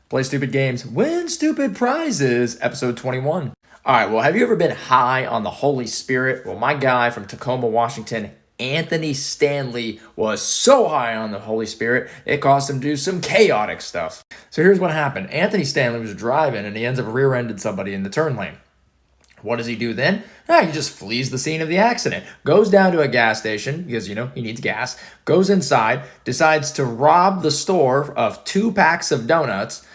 Play stupid games, win stupid prizes, episode 21. All right, well, have you ever been high on the Holy Spirit? Well, my guy from Tacoma, Washington, Anthony Stanley, was so high on the Holy Spirit, it caused him to do some chaotic stuff. So here's what happened. Anthony Stanley was driving and he ends up rear-ended somebody in the turn lane. What does he do then? He just flees the scene of the accident, goes down to a gas station because, he needs gas, goes inside, decides to rob the store of 2 packs of donuts.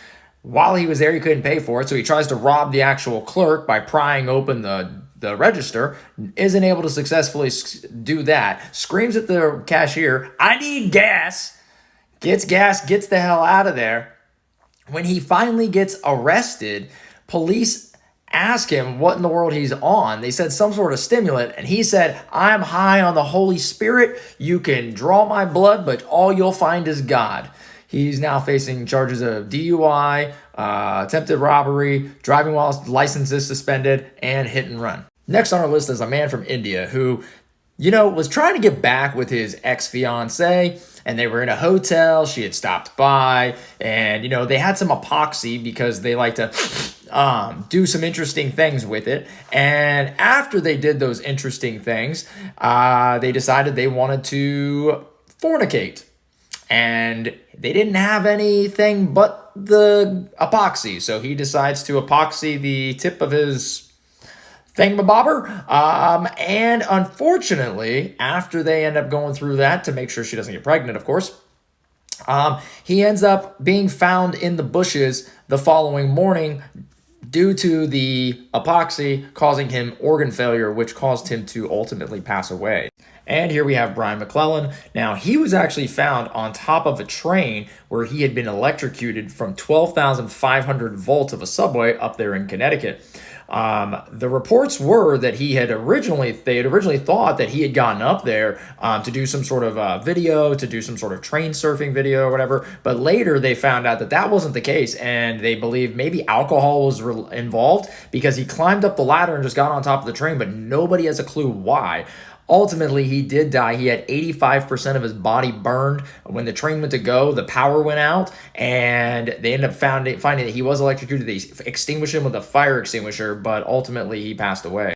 While he was there, he couldn't pay for it, so he tries to rob the actual clerk by prying open the register, isn't able to successfully do that, screams at the cashier, "I need gas," gets gas, gets the hell out of there. When he finally gets arrested, police ask him what in the world he's on. They said some sort of stimulant, and he said, "I'm high on the Holy Spirit. You can draw my blood, but all you'll find is God." He's now facing charges of DUI, attempted robbery, driving while license is suspended, and hit and run. Next on our list is a man from India who, was trying to get back with his ex-fiancée, and they were in a hotel. She had stopped by, and, they had some epoxy because they like to do some interesting things with it. And after they did those interesting things, they decided they wanted to fornicate. And they didn't have anything but the epoxy. So he decides to epoxy the tip of his thingamabobber. And unfortunately, after they end up going through that to make sure she doesn't get pregnant, of course, he ends up being found in the bushes the following morning due to the epoxy causing him organ failure, which caused him to ultimately pass away. And here we have Brian McClellan. Now, he was actually found on top of a train where he had been electrocuted from 12,500 volts of a subway up there in Connecticut. The reports were that they had originally thought that he had gotten up there to do some sort of video, to do some sort of train surfing video or whatever. But later they found out that that wasn't the case, and they believed maybe alcohol was involved because he climbed up the ladder and just got on top of the train, but nobody has a clue why. Ultimately, he did die. He had 85% of his body burned. When the train went to go, the power went out, and they ended up finding that he was electrocuted. They extinguished him with a fire extinguisher, but ultimately he passed away.